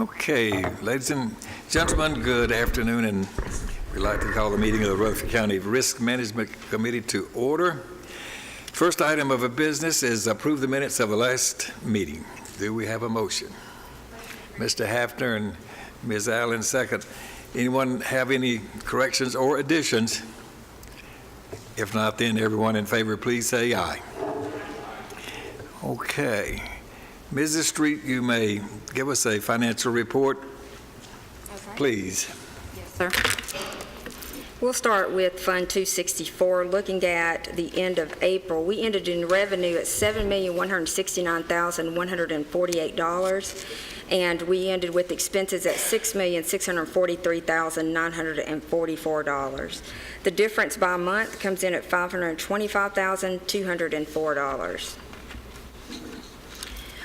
Okay, ladies and gentlemen, good afternoon, and we'd like to call the meeting of the Rutherford County Risk Management Committee to order. First item of business is approve the minutes of the last meeting. Do we have a motion? Mr. Hafner and Ms. Allen, second. Anyone have any corrections or additions? If not, then everyone in favor, please say aye. Okay. Mrs. Street, you may give us a financial report, please. Yes, sir. We'll start with Fund 264. Looking at the end of April, we ended in revenue at $7,169,148, and we ended with expenses at $6,643,944. The difference by month comes in at $525,204.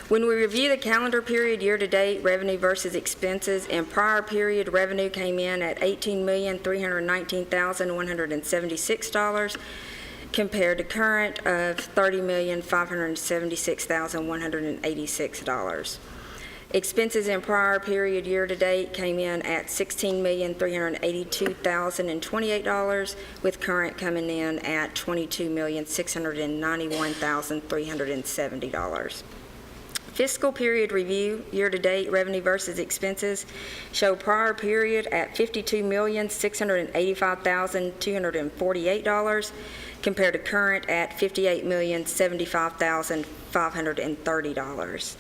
When we review the calendar period year-to-date revenue versus expenses, in prior period revenue came in at $18,319,176 compared to current of $30,576,186. Expenses in prior period year-to-date came in at $16,382,028, with current coming in at $22,691,370. Fiscal period review, year-to-date revenue versus expenses, show prior period at $52,685,248 compared to current at $58,075,530.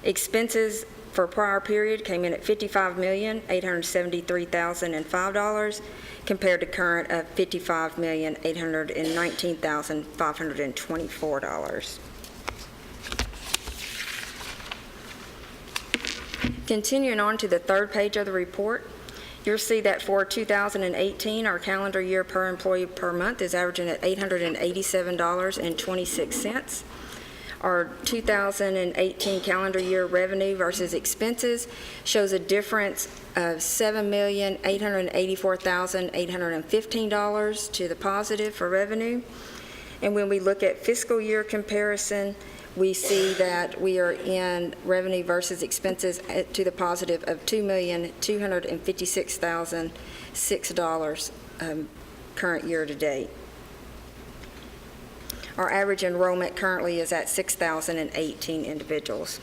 Expenses for prior period came in at $55,873,005 compared to current of $55,819,524. Continuing on to the third page of the report, you'll see that for 2018, our calendar year per employee per month is averaging at $887.26. Our 2018 calendar year revenue versus expenses shows a difference of $7,884,815 to the positive for revenue. And when we look at fiscal year comparison, we see that we are in revenue versus expenses to the positive of $2,256,006 current year to date. Our average enrollment currently is at 6,018 individuals,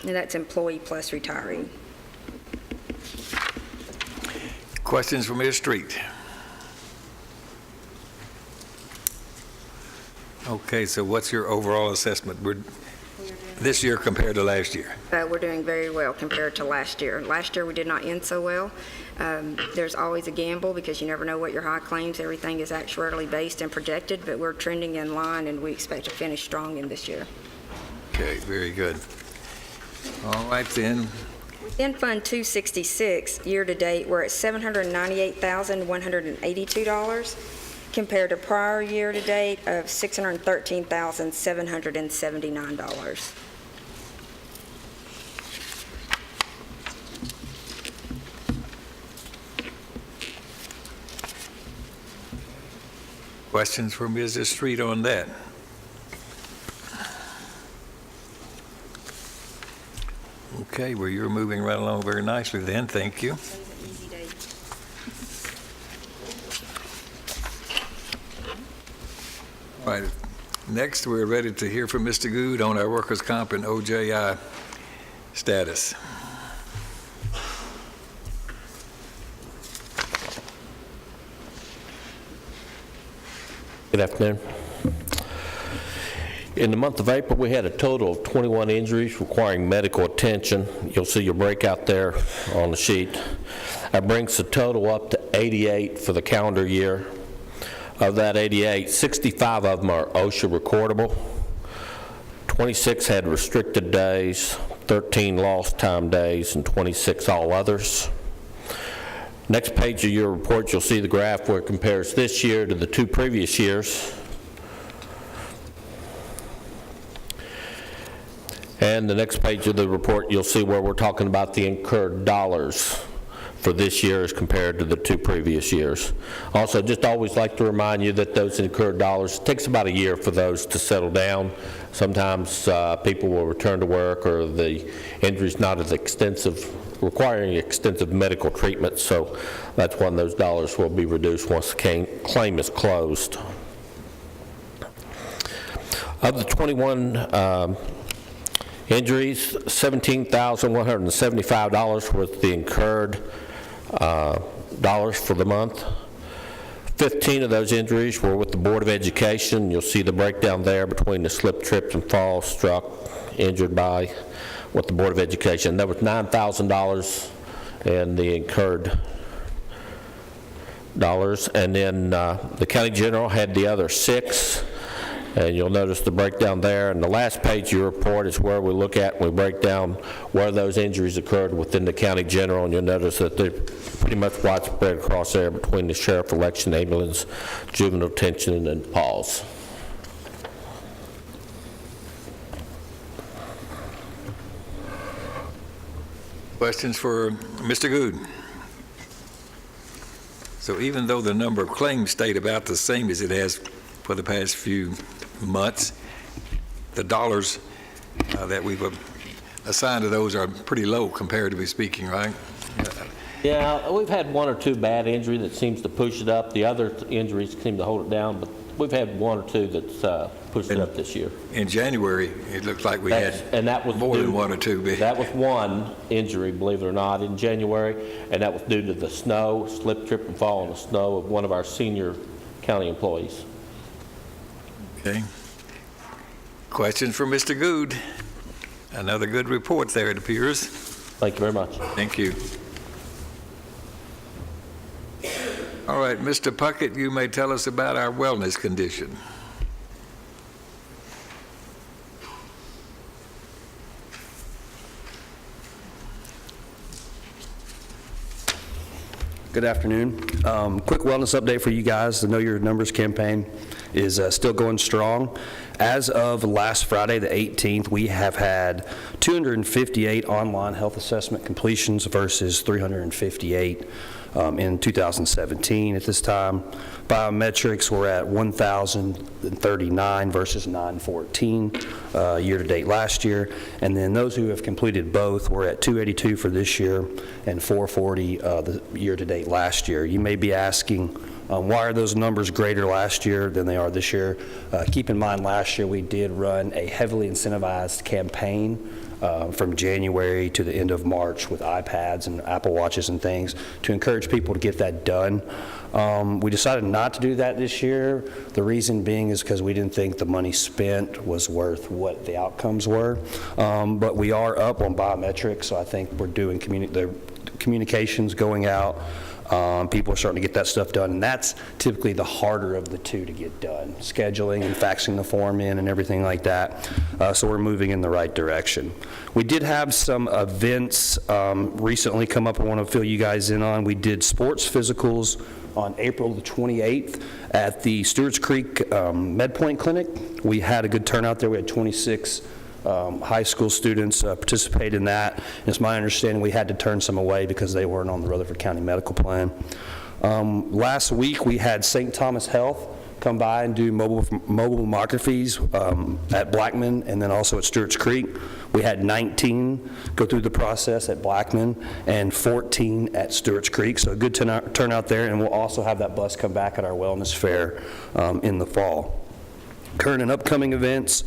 and that's employee plus retiree. Questions from Ms. Street? Okay, so what's your overall assessment this year compared to last year? We're doing very well compared to last year. Last year we did not end so well. There's always a gamble because you never know what your high claims. Everything is actuarially based and projected, but we're trending in line and we expect to finish strong in this year. Okay, very good. All right then. In Fund 266, year-to-date, we're at $798,182 compared to prior year-to-date of $613,779. Questions from Mrs. Street on that? Okay, well, you're moving right along very nicely then. Thank you. All right, next we're ready to hear from Mr. Good on our workers' comp and OJI status. Good afternoon. In the month of April, we had a total of 21 injuries requiring medical attention. You'll see your breakout there on the sheet. That brings the total up to 88 for the calendar year. Of that 88, 65 of them are OSHA recordable. 26 had restricted days, 13 lost time days, and 26 all others. Next page of your report, you'll see the graph where it compares this year to the two previous years. And the next page of the report, you'll see where we're talking about the incurred dollars for this year as compared to the 2 previous years. Also, just always like to remind you that those incurred dollars, it takes about a year for those to settle down. Sometimes people will return to work, or the injury's not as extensive, requiring extensive medical treatment, so that's when those dollars will be reduced once the claim is closed. Of the 21 injuries, $17,175 was the incurred dollars for the month. 15 of those injuries were with the Board of Education. You'll see the breakdown there between the slip, trips, and falls, struck, injured by, with the Board of Education. There was $9,000 in the incurred dollars, and then the County General had the other 6. And you'll notice the breakdown there. And the last page of your report is where we look at, we break down where those injuries occurred within the County General, and you'll notice that they're pretty much widespread across there between the sheriff, election, ambulance, juvenile detention, and PAWS. Questions for Mr. Good? So even though the number of claims stayed about the same as it has for the past few months, the dollars that we've assigned to those are pretty low, comparatively speaking, right? Yeah, we've had 1 or 2 bad injury that seems to push it up. The other injuries seem to hold it down, but we've had 1 or 2 that's pushed it up this year. In January, it looked like we had more than 1 or 2 big. That was 1 injury, believe it or not, in January, and that was due to the snow, slip, trip, and fall in the snow of one of our senior county employees. Okay. Questions for Mr. Good? Another good report there, it appears. Thank you very much. Thank you. All right, Mr. Puckett, you may tell us about our wellness condition. Good afternoon. Quick wellness update for you guys. The Know Your Numbers campaign is still going strong. As of last Friday, the 18th, we have had 258 online health assessment completions versus 358 in 2017 at this time. Biometrics, we're at 1,039 versus 914 year-to-date last year. And then those who have completed both, we're at 282 for this year and 440 the year-to-date last year. You may be asking, why are those numbers greater last year than they are this year? Keep in mind, last year we did run a heavily incentivized campaign from January to the end of March with iPads and Apple Watches and things to encourage people to get that done. We decided not to do that this year. The reason being is because we didn't think the money spent was worth what the outcomes were. But we are up on biometrics, so I think we're doing the communications going out. People are starting to get that stuff done, and that's typically the harder of the two to get done, scheduling and faxing the form in and everything like that. So we're moving in the right direction. We did have some events recently come up I want to fill you guys in on. We did sports physicals on April the 28th at the Stewart's Creek Midpoint Clinic. We had a good turnout there. We had 26 high school students participate in that. It's my understanding we had to turn some away because they weren't on the Rutherford County Medical Plan. Last week we had St. Thomas Health come by and do mobile mammographies at Blackman and then also at Stewart's Creek. We had 19 go through the process at Blackman and 14 at Stewart's Creek, so a good turnout there, and we'll also have that bus come back at our wellness fair in the fall. Current and upcoming events,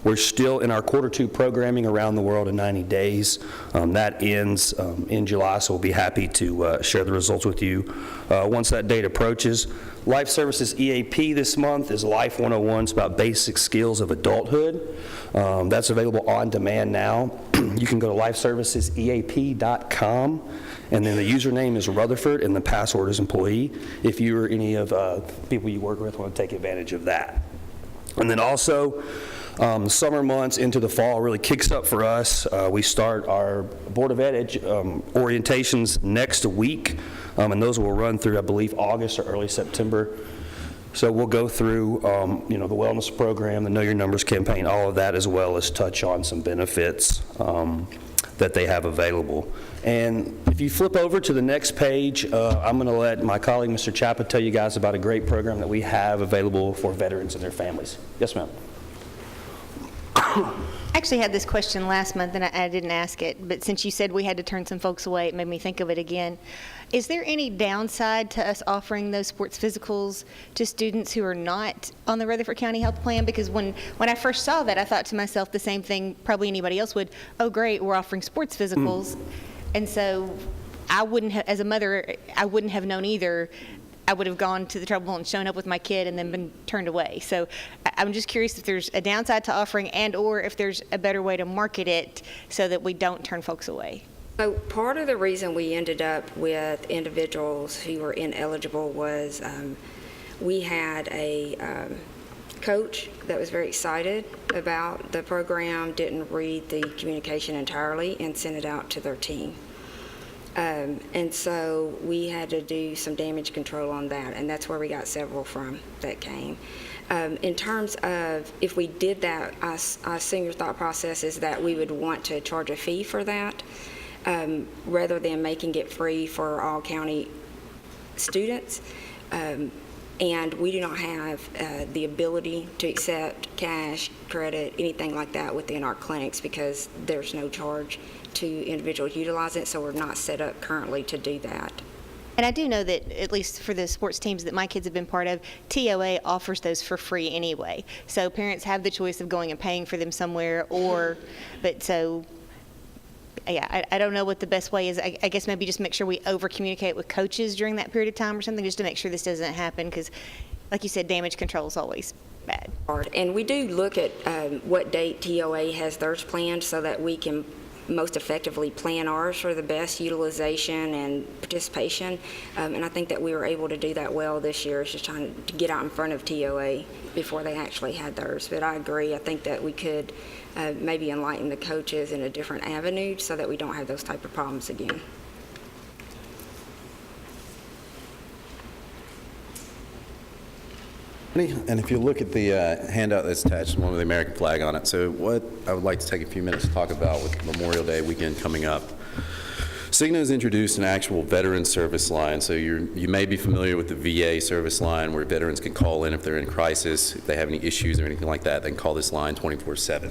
we're still in our Q2 programming around the world in 90 days. That ends in July, so we'll be happy to share the results with you once that date approaches. Life Services EAP this month is Life 101. It's about basic skills of adulthood. That's available on demand now. You can go to lifeserviceseap.com, and then the username is Rutherford, and the password is employee. If you or any of people you work with want to take advantage of that. And then also, the summer months into the fall really kicks up for us. We start our Board of Ed orientations next week, and those will run through, I believe, August or early September. So we'll go through, the wellness program, the Know Your Numbers campaign, all of that, as well as touch on some benefits. that they have available. And if you flip over to the next page, I'm going to let my colleague, Mr. Chapa, tell you guys about a great program that we have available for veterans and their families. Yes, ma'am. I actually had this question last month, and I didn't ask it, but since you said we had to turn some folks away, it made me think of it again. Is there any downside to us offering those sports physicals to students who are not on the Rutherford County Health Plan? Because when I first saw that, I thought to myself the same thing probably anybody else would. Oh, great, we're offering sports physicals. And so I wouldn't have, as a mother, I wouldn't have known either. I would have gone to the trouble and shown up with my kid and then been turned away. So I'm just curious if there's a downside to offering and or if there's a better way to market it so that we don't turn folks away. So part of the reason we ended up with individuals who were ineligible was we had a coach that was very excited about the program, didn't read the communication entirely, and sent it out to their team. And so we had to do some damage control on that, and that's where we got several from that came. In terms of if we did that, I assume your thought process is that we would want to charge a fee for that rather than making it free for all county students. And we do not have the ability to accept cash, credit, anything like that within our clinics because there's no charge to individuals utilizing it, so we're not set up currently to do that. And I do know that, at least for the sports teams that my kids have been part of, TOA offers those for free anyway. So parents have the choice of going and paying for them somewhere but so, yeah, I don't know what the best way is. I guess maybe just make sure we over-communicate with coaches during that period of time or something, just to make sure this doesn't happen, because, like you said, damage control is always bad. And we do look at what date TOA has theirs planned so that we can most effectively plan ours for the best utilization and participation. And I think that we were able to do that well this year. It's just trying to get out in front of TOA before they actually had theirs. But I agree. I think that we could maybe enlighten the coaches in a different avenue so that we don't have those type of problems again. And if you look at the handout that's attached, one with the American flag on it, so what I would like to take a few minutes to talk about with Memorial Day weekend coming up. Cigna has introduced an actual veteran service line. So you may be familiar with the VA service line where veterans can call in if they're in crisis, if they have any issues or anything like that, they can call this line 24/7.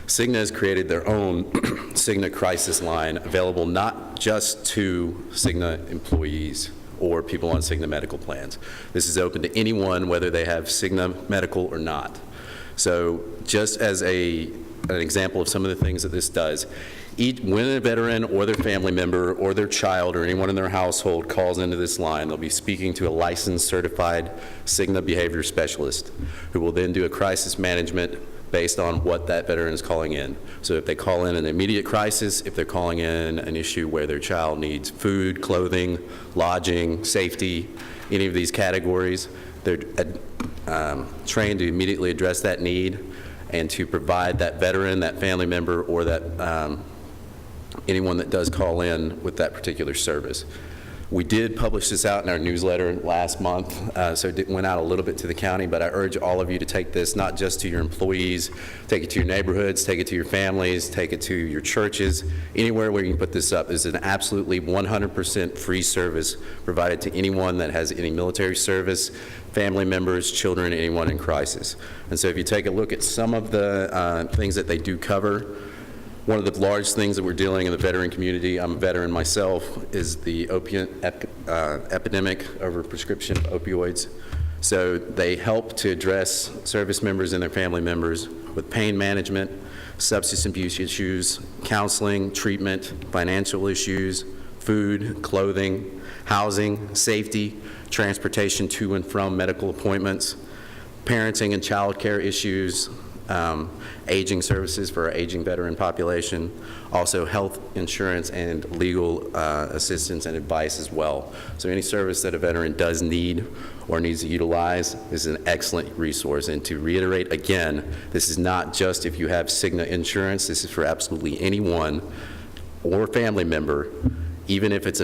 Cigna has created their own Cigna crisis line available not just to Cigna employees or people on Cigna medical plans. This is open to anyone, whether they have Cigna medical or not. So just as an example of some of the things that this does, when a veteran or their family member or their child or anyone in their household calls into this line, they'll be speaking to a licensed, certified Cigna behavior specialist who will then do a crisis management based on what that veteran is calling in. So if they call in an immediate crisis, if they're calling in an issue where their child needs food, clothing, lodging, safety, any of these categories, they're trained to immediately address that need and to provide that veteran, that family member, or that anyone that does call in with that particular service. We did publish this out in our newsletter last month, so it went out a little bit to the county, but I urge all of you to take this not just to your employees, take it to your neighborhoods, take it to your families, take it to your churches, anywhere where you can put this up. This is an absolutely 100% free service provided to anyone that has any military service, family members, children, anyone in crisis. And so if you take a look at some of the things that they do cover, one of the large things that we're dealing in the veteran community, I'm a veteran myself, is the opiate epidemic over prescription opioids. So they help to address service members and their family members with pain management, substance abuse issues, counseling, treatment, financial issues, food, clothing, housing, safety, transportation to and from medical appointments, parenting and child care issues, aging services for our aging veteran population, also health insurance and legal assistance and advice as well. So any service that a veteran does need or needs to utilize is an excellent resource. And to reiterate again, this is not just if you have Cigna insurance, this is for absolutely anyone or family member, even if it's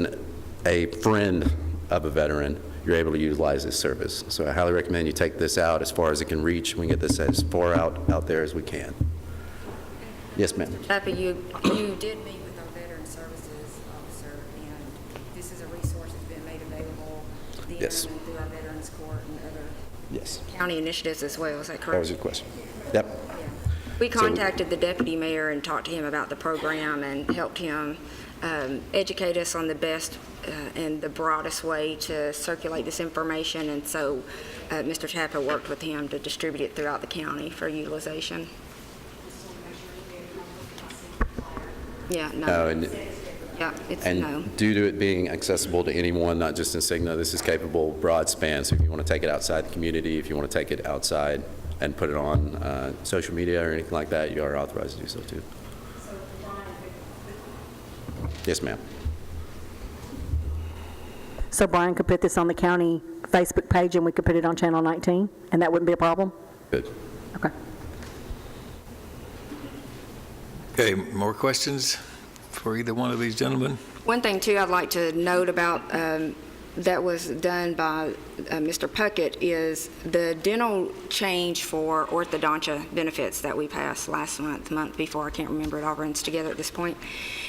a friend of a veteran, you're able to utilize this service. So I highly recommend you take this out as far as it can reach. We can get this as far out there as we can. Yes, ma'am. Chapa, you did meet with Yes. and through our Veterans Court and other Yes. county initiatives as well. Is that correct? That was your question. Yep. We contacted the deputy mayor and talked to him about the program and helped him educate us on the best and the broadest way to circulate this information. And so Mr. Tapper worked with him to distribute it throughout the county for utilization. Yeah, no. No, and Yeah, it's no. And due to it being accessible to anyone, not just in Cigna, this is capable broad span. So if you want to take it outside the community, if you want to take it outside and put it on social media or anything like that, you are authorized to do so too. Yes, ma'am. So Brian could put this on the county Facebook page and we could put it on Channel 19, and that wouldn't be a problem? Good. Okay. Okay, more questions for either one of these gentlemen? One thing, too, I'd like to note about that was done by Mr. Puckett is the dental change for orthodontia benefits that we passed last month before, I can't remember, it all runs together at this point.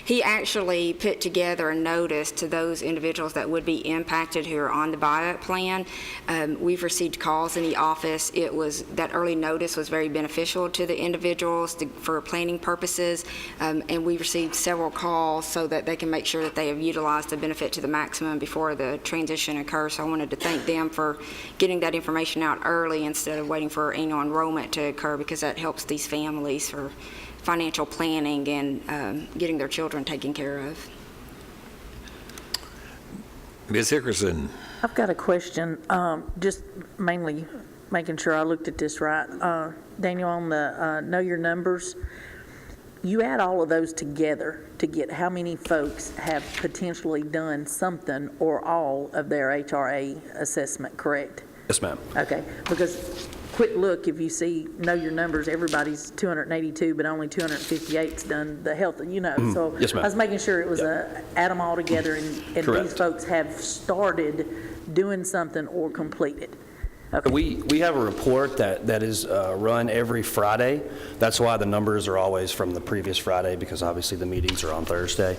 He actually put together a notice to those individuals that would be impacted who are on the buyout plan. We've received calls in the office. That early notice was very beneficial to the individuals for planning purposes, and we've received several calls so that they can make sure that they have utilized the benefit to the maximum before the transition occurs. So I wanted to thank them for getting that information out early instead of waiting for annual enrollment to occur, because that helps these families for financial planning and getting their children taken care of. Ms. Hickerson? I've got a question, just mainly making sure I looked at this right. Daniel, on the know your numbers, you add all of those together to get how many folks have potentially done something or all of their HRA assessment, correct? Yes, ma'am. Okay, because quick look, if you see, know your numbers, everybody's 282, but only 258's done the health, so. Yes, ma'am. I was making sure it was add them all together, and these Correct. folks have started doing something or completed. Okay. We have a report that is run every Friday. That's why the numbers are always from the previous Friday, because obviously the meetings are on Thursday.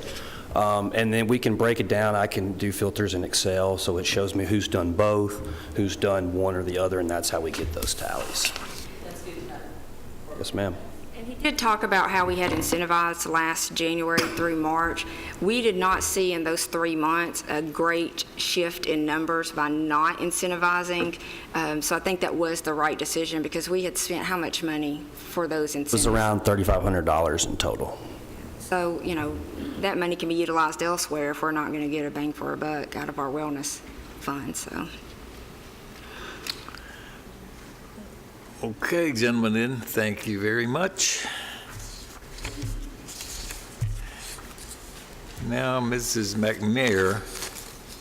And then we can break it down. I can do filters in Excel, so it shows me who's done both, who's done one or the other, and that's how we get those tallies. That's good to know. Yes, ma'am. And he did talk about how we had incentivized last January through March. We did not see in those 3 months a great shift in numbers by not incentivizing. So I think that was the right decision, because we had spent how much money for those It incentives? was around $3,500 in total. So, that money can be utilized elsewhere if we're not going to get a bang for a buck out of our wellness fund, so. Okay, gentlemen, then, thank you very much. Now, Mrs. McNair,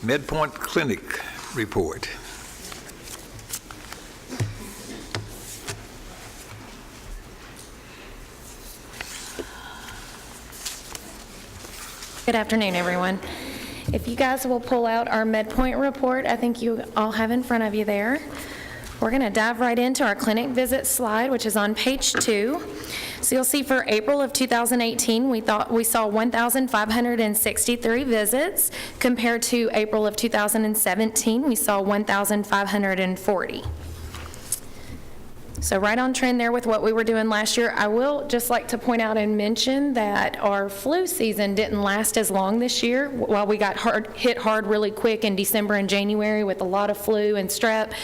Midpoint Clinic report. Good afternoon, everyone. If you guys will pull out our Midpoint Report, I think you all have in front of you there. We're going to dive right into our clinic visit slide, which is on page 2. So you'll see for April of 2018, we saw 1,563 visits, compared to April of 2017, we saw 1,540. So right on trend there with what we were doing last year. I will just like to point out and mention that our flu season didn't last as long this year. While we got hit hard really quick in December and January with a lot of flu and strep,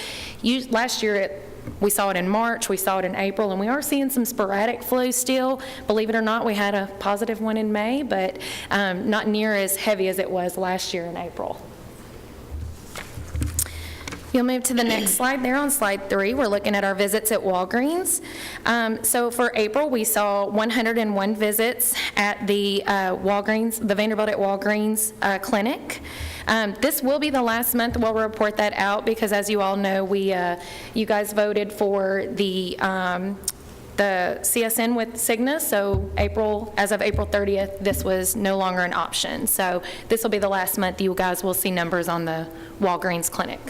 last year we saw it in March, we saw it in April, and we are seeing some sporadic flu still. Believe it or not, we had a positive one in May, but not near as heavy as it was last year in April. You'll move to the next slide there on slide 3. We're looking at our visits at Walgreens. So for April, we saw 101 visits at the Walgreens, the Vanderbilt at Walgreens clinic. This will be the last month we'll report that out, because as you all know, you guys voted for the CSN with Cigna, so as of April 30th, this was no longer an option. So this will be the last month you guys will see numbers on the Walgreens clinic.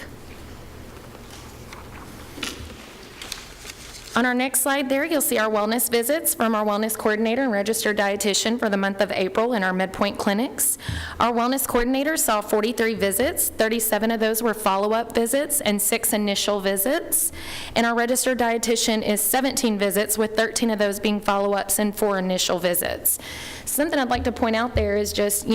On our next slide there, you'll see our wellness visits from our wellness coordinator and registered dietitian for the month of April in our Midpoint clinics. Our wellness coordinator saw 43 visits, 37 of those were follow-up visits and 6 initial visits. And our registered dietitian is 17 visits, with 13 of those being follow-ups and 4 initial visits. Something I'd like to point out there is just,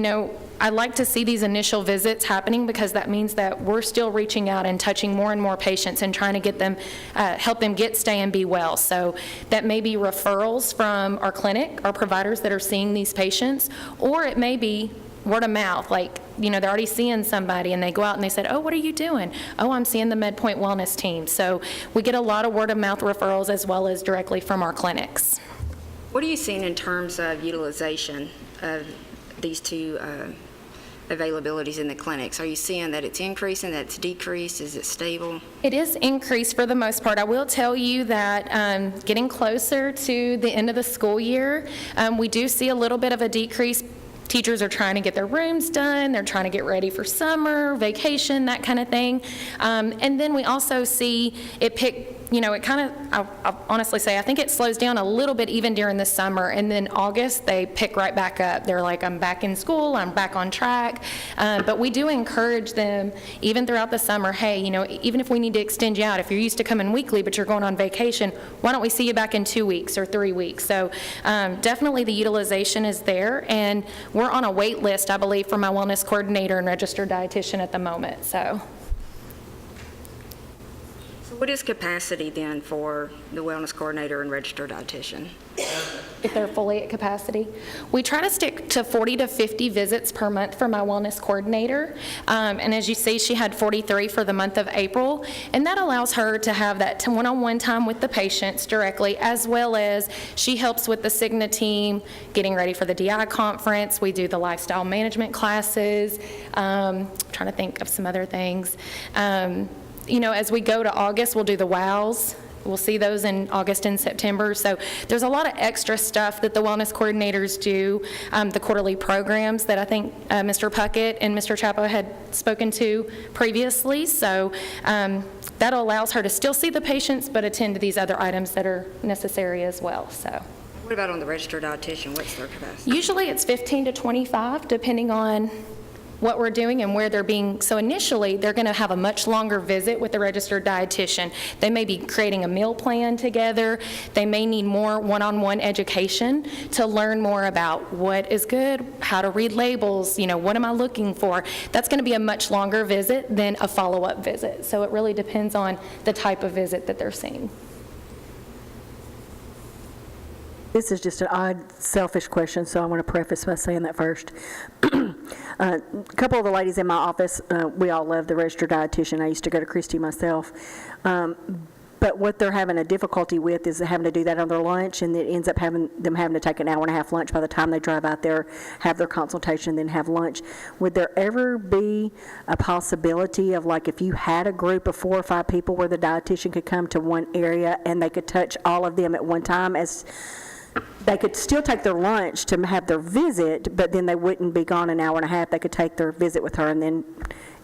I like to see these initial visits happening because that means that we're still reaching out and touching more and more patients and trying to get them, help them get, stay, and be well. So that may be referrals from our clinic, our providers that are seeing these patients, or it may be word of mouth, like, they're already seeing somebody and they go out and they said, oh, what are you doing? Oh, I'm seeing the Midpoint Wellness team. So we get a lot of word of mouth referrals as well as directly from our clinics. What are you seeing in terms of utilization of these two availabilities in the clinics? Are you seeing that it's increasing, that it's decreased? Is it stable? It is increased for the most part. I will tell you that getting closer to the end of the school year, we do see a little bit of a decrease. Teachers are trying to get their rooms done. They're trying to get ready for summer, vacation, that kind of thing. And then we also see it pick, it kind of, I'll honestly say, I think it slows down a little bit even during the summer. And then August, they pick right back up. They're like, I'm back in school, I'm back on track. But we do encourage them, even throughout the summer, hey, even if we need to extend you out, if you're used to coming weekly, but you're going on vacation, why don't we see you back in 2 weeks or 3 weeks? So definitely the utilization is there. And we're on a wait list, I believe, for my wellness coordinator and registered dietitian at the moment. So what is capacity then for the wellness coordinator and registered dietitian? if they're fully at capacity. We try to stick to 40 to 50 visits per month for my wellness coordinator. And as you see, she had 43 for the month of April. And that allows her to have that one-on-one time with the patients directly, as well as she helps with the Cigna team, getting ready for the DI conference. We do the lifestyle management classes. Trying to think of some other things. As we go to August, we'll do the WOWs. We'll see those in August and September. So there's a lot of extra stuff that the wellness coordinators do, the quarterly programs that I think Mr. Puckett and Mr. Chapo had spoken to previously. So that allows her to still see the patients, but attend to these other items that are necessary as well. So. What about on the registered dietitian? What's their capacity? Usually it's 15 to 25, depending on what we're doing and where they're being. So initially, they're going to have a much longer visit with the registered dietitian. They may be creating a meal plan together. They may need more one-on-one education to learn more about what is good, how to read labels, what am I looking for. That's going to be a much longer visit than a follow-up visit. So it really depends on the type of visit that they're seeing. This is just an odd, selfish question, so I want to preface by saying that first. A couple of the ladies in my office, we all love the registered dietitian. I used to go to Christie myself. But what they're having a difficulty with is having to do that on their lunch, and it ends up having to take an hour and a half lunch by the time they drive out there, have their consultation, then have lunch. Would there ever be a possibility of, like, if you had a group of 4 or 5 people where the dietitian could come to one area and they could touch all of them at one time, as they could still take their lunch to have their visit, but then they wouldn't be gone an hour and a half. They could take their visit with her and then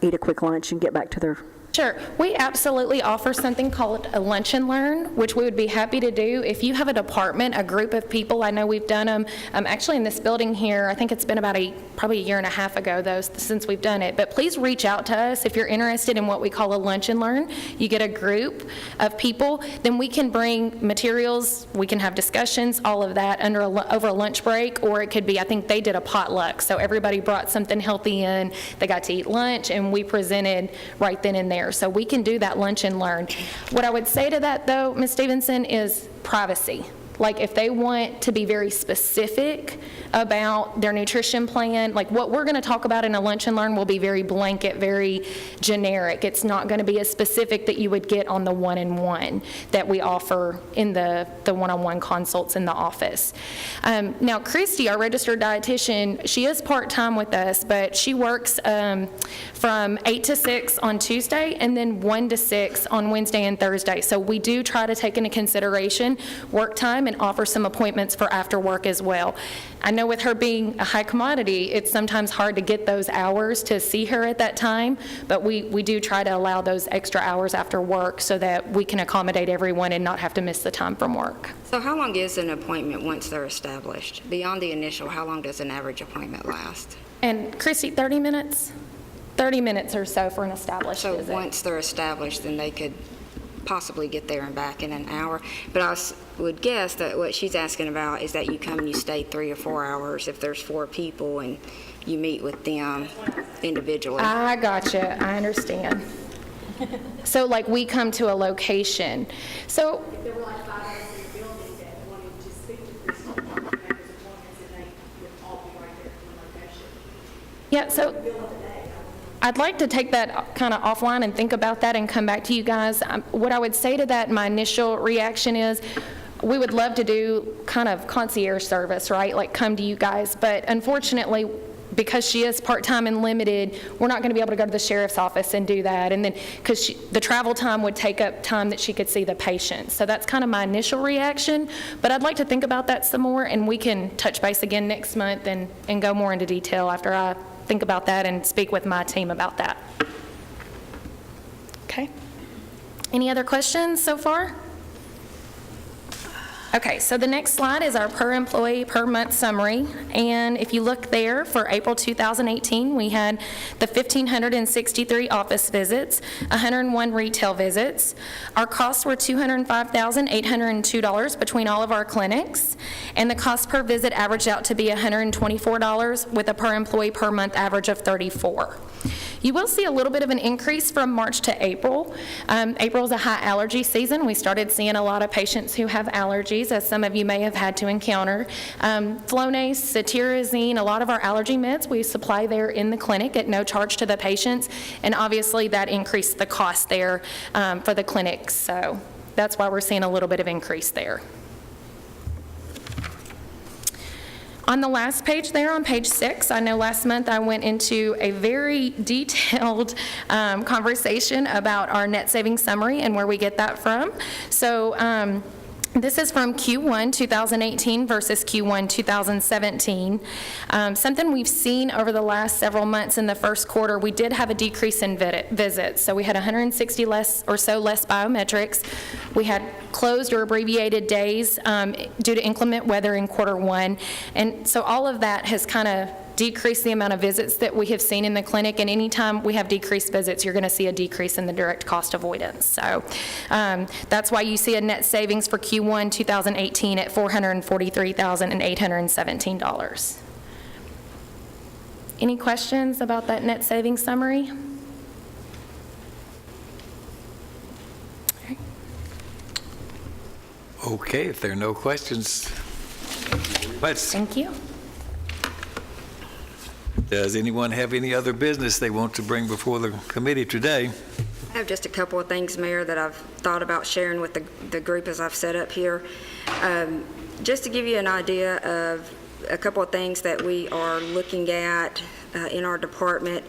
eat a quick lunch and get back to their... Sure. We absolutely offer something called a lunch and learn, which we would be happy to do. If you have a department, a group of people, I know we've done them actually in this building here. I think it's been about probably a year and a half ago, though, since we've done it. But please reach out to us if you're interested in what we call a lunch and learn. You get a group of people, then we can bring materials, we can have discussions, all of that over a lunch break, or it could be, I think they did a potluck. So everybody brought something healthy in, they got to eat lunch, and we presented right then and there. So we can do that lunch and learn. What I would say to that, though, Ms. Stevenson, is privacy. Like, if they want to be very specific about their nutrition plan, like what we're going to talk about in a lunch and learn will be very blanket, very generic. It's not going to be as specific that you would get on the one-on-one that we offer in the one-on-one consults in the office. Now, Christy, our registered dietitian, she is part-time with us, but she works from 8 to 6 on Tuesday and then 1 to 6 on Wednesday and Thursday. So we do try to take into consideration work time time and offer some appointments for after work as well. I know with her being a high commodity, it's sometimes hard to get those hours to see her at that time, but we do try to allow those extra hours after work so that we can accommodate everyone and not have to miss the time from work. So how long is an appointment once they're established? Beyond the initial, how long does an average appointment last? And Christy, 30 minutes? 30 minutes or so for an established So visit. once they're established, then they could possibly get there and back in an hour. But I would guess that what she's asking about is that you come and you stay 3 or 4 hours if there's 4 people and you meet with them individually. I gotcha, I understand. So like we come to a location. So There were like 5 of us in the building that wanted to speak to Christy about the appointments, and they would all be right there in the location. yeah, so I'd like to take that kind of offline and think about that and come back to you guys. What I would say to that, my initial reaction is, we would love to do kind of concierge service, right? Like come to you guys, but unfortunately, because she is part-time and limited, we're not going to be able to go to the sheriff's office and do that. And then, because the travel time would take up time that she could see the patient. So that's kind of my initial reaction. But I'd like to think about that some more, and we can touch base again next month and go more into detail after I think about that and speak with my team about that. Okay. Any other questions so far? Okay, so the next slide is our per employee per month summary. And if you look there, for April 2018, we had the 1,563 office visits, 101 retail visits. Our costs were $205,802 between all of our clinics. And the cost per visit averaged out to be $124 with a per employee per month average of $34. You will see a little bit of an increase from March to April. April is a high allergy season. We started seeing a lot of patients who have allergies, as some of you may have had to encounter. Flonase, cetirizine, a lot of our allergy meds we supply there in the clinic at no charge to the patients, and obviously that increased the cost there for the clinics. So that's why we're seeing a little bit of increase there. On the last page there, on page 6, I know last month I went into a very detailed conversation about our net savings summary and where we get that from. So this is from Q1 2018 versus Q1 2017. Something we've seen over the last several months in the first quarter, we did have a decrease in visits. So we had 160 less biometrics. We had closed or abbreviated days due to inclement weather in Q1. And so all of that has kind of decrease the amount of visits that we have seen in the clinic, and anytime we have decreased visits, you're going to see a decrease in the direct cost avoidance. So that's why you see a net savings for Q1 2018 at $443,817. Any questions about that net savings summary? Okay, if there are no questions, Thank you. Does anyone have any other business they want to bring before the committee today? I have just a couple of things, Mayor, that I've thought about sharing with the group as I've set up here. Just to give you an idea of a couple of things that we are looking at in our department.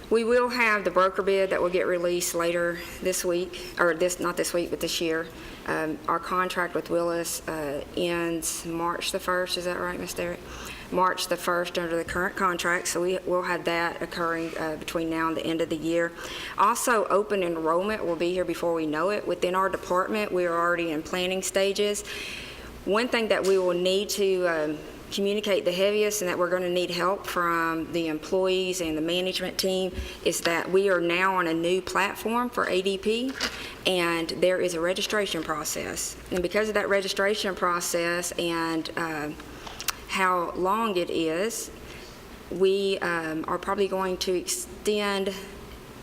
We will have the broker bid that will get released later this week, or not this week, but this year. Our contract with Willis ends March the 1st, is that right, Ms. Derrick? March the 1st under the current contract, so we will have that occurring between now and the end of the year. Also, open enrollment will be here before we know it. Within our department, we are already in planning stages. One thing that we will need to communicate the heaviest, and that we're going to need help from the employees and the management team, is that we are now on a new platform for ADP, and there is a registration process. And because of that registration process and how long it is, we are probably going to extend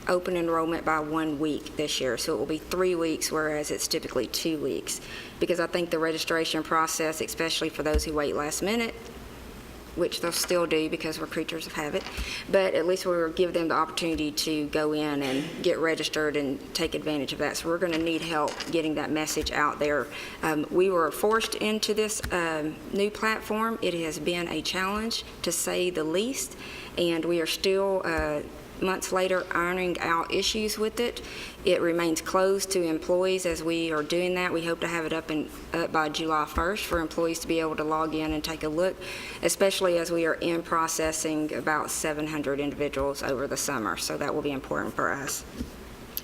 open enrollment by 1 week this year. So it will be 3 weeks, whereas it's typically 2 weeks. Because I think the registration process, especially for those who wait last minute, which they'll still do because we're creatures of habit, but at least we'll give them the opportunity to go in and get registered and take advantage of that. So we're going to need help getting that message out there. We were forced into this new platform. It has been a challenge, to say the least, and we are still months later, ironing out issues with it. It remains closed to employees as we are doing that. We hope to have it up by July 1st for employees to be able to log in and take a look, especially as we are in processing about 700 individuals over the summer. So that will be important for us.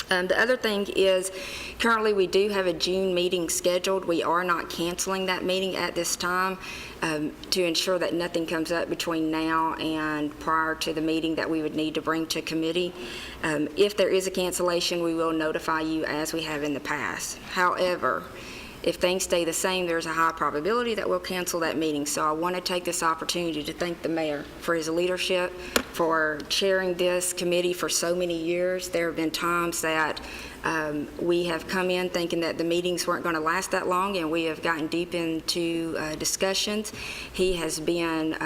The other thing is, currently we do have a June meeting scheduled. We are not canceling that meeting at this time to ensure that nothing comes up between now and prior to the meeting that we would need to bring to committee. If there is a cancellation, we will notify you as we have in the past. However, if things stay the same, there's a high probability that we'll cancel that meeting. So I want to take this opportunity to thank the mayor for his leadership, for chairing this committee for so many years. There have been times that we have come in thinking that the meetings weren't going to last that long, and we have gotten deep into discussions. He has been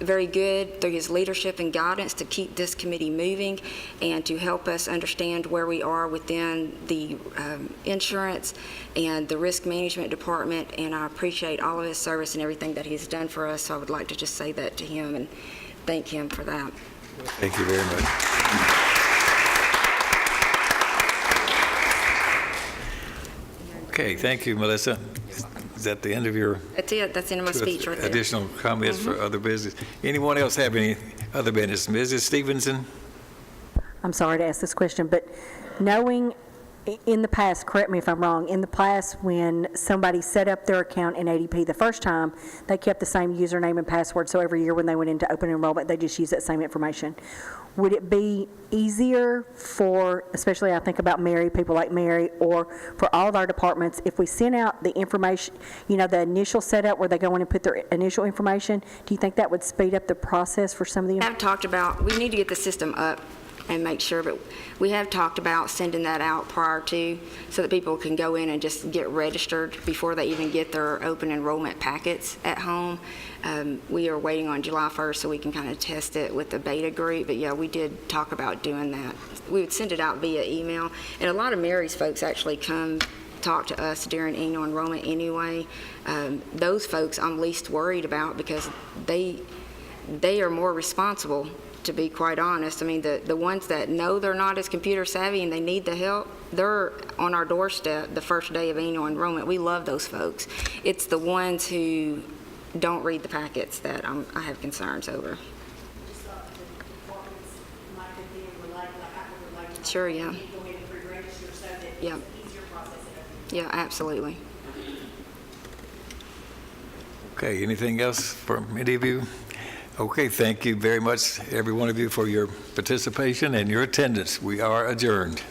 very good through his leadership and guidance to keep this committee moving and to help us understand where we are within the insurance and the risk management department, and I appreciate all of his service and everything that he's done for us, so I would like to just say that to him and thank him for that. Thank you very much. Okay, thank you, Melissa. Is that the end of your That's it. That's the end of my speech right there. additional comments for other business? Anyone else have any other business? Mrs. Stevenson? I'm sorry to ask this question, but knowing in the past, correct me if I'm wrong, in the past when somebody set up their account in ADP the first time, they kept the same username and password, so every year when they went into open enrollment, they just used that same information. Would it be easier for, especially I think about Mary, people like Mary, or for all of our departments, if we sent out the information, you know, the initial setup where they go in and put their initial information, do you think that would speed up the process for some of the? We have talked about, we need to get the system up and make sure, but we have talked about sending that out prior to, so that people can go in and just get registered before they even get their open enrollment packets at home. We are waiting on July 1st so we can kind of test it with the beta group, but yeah, we did talk about doing that. We would send it out via email, and a lot of Mary's folks actually come talk to us during annual enrollment anyway. Those folks I'm least worried about because they are more responsible, to be quite honest. I mean, the ones that know they're not as computer savvy and they need the help, they're on our doorstep the first day of annual enrollment. We love those folks. It's the ones who don't read the packets that I have concerns over. Just thought the departments might have been related, like I could relate to. Sure, yeah. Go ahead and pre-register so that it's Yeah. an easier process. Yeah, absolutely. Okay, anything else from any of you? Okay, thank you very much, every one of you, for your participation and your attendance. We are adjourned.